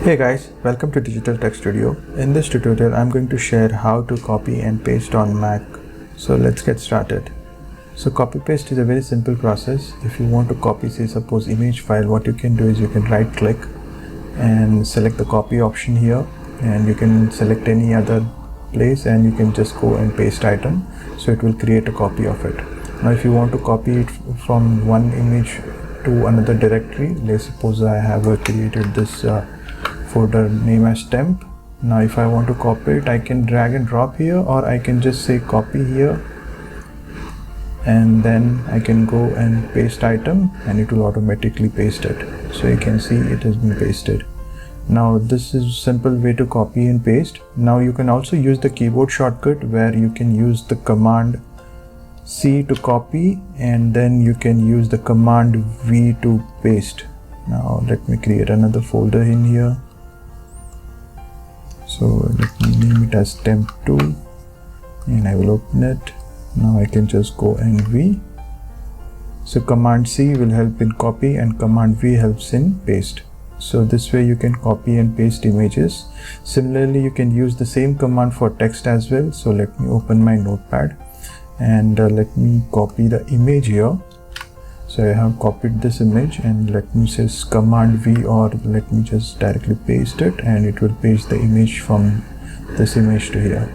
Hey guys, welcome to Digital Tech Studio. In this tutorial, I'm going to share how to copy and paste on Mac. So let's get started. So copy paste is a very simple process. If you want to copy, say suppose image file, what you can do is you can right click and select the copy option here, and you can select any other place and you can just go and paste item. So it will create a copy of it. Now if you want to copy it from one image to another directory, let's suppose I have created this folder name as temp. Now if I want to copy it, I can drag and drop here, or I can just say copy here, and then I can go and paste item and it will automatically paste it. So you can see it has been pasted. Now this is simple way to copy and paste. Now you can also use the keyboard shortcut where you can use the command C to copy, and then you can use the command V to paste. Now let me create another folder in here. So let me name it as temp2 and I will open it. Now I can just go and V. So command C will help in copy and command V helps in paste. So this way you can copy and paste images. Similarly, you can use the same command for text as well. So let me open my notepad and let me copy the image here. So I have copied this image, and let me say command V, or let me just directly paste it, and it will paste the image from this image to here.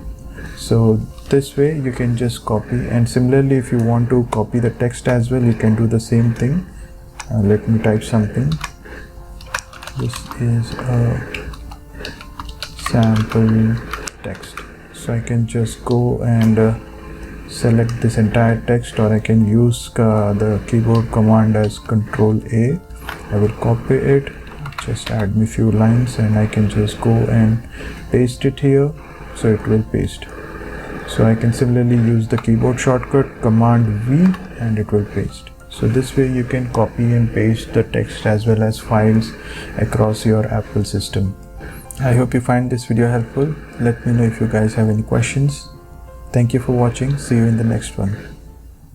So this way you can just copy, and similarly if you want to copy the text as well, you can do the same thing. Let me type something. This is a sample text. So I can just go and select this entire text, or I can use the keyboard command as Control A. I will copy it, just add me few lines, and I can just go and paste it here, so it will paste. So I can similarly use the keyboard shortcut Command V and it will paste. So this way you can copy and paste the text as well as files across your Apple system. I hope you find this video helpful. Let me know if you guys have any questions. Thank you for watching. See you in the next one.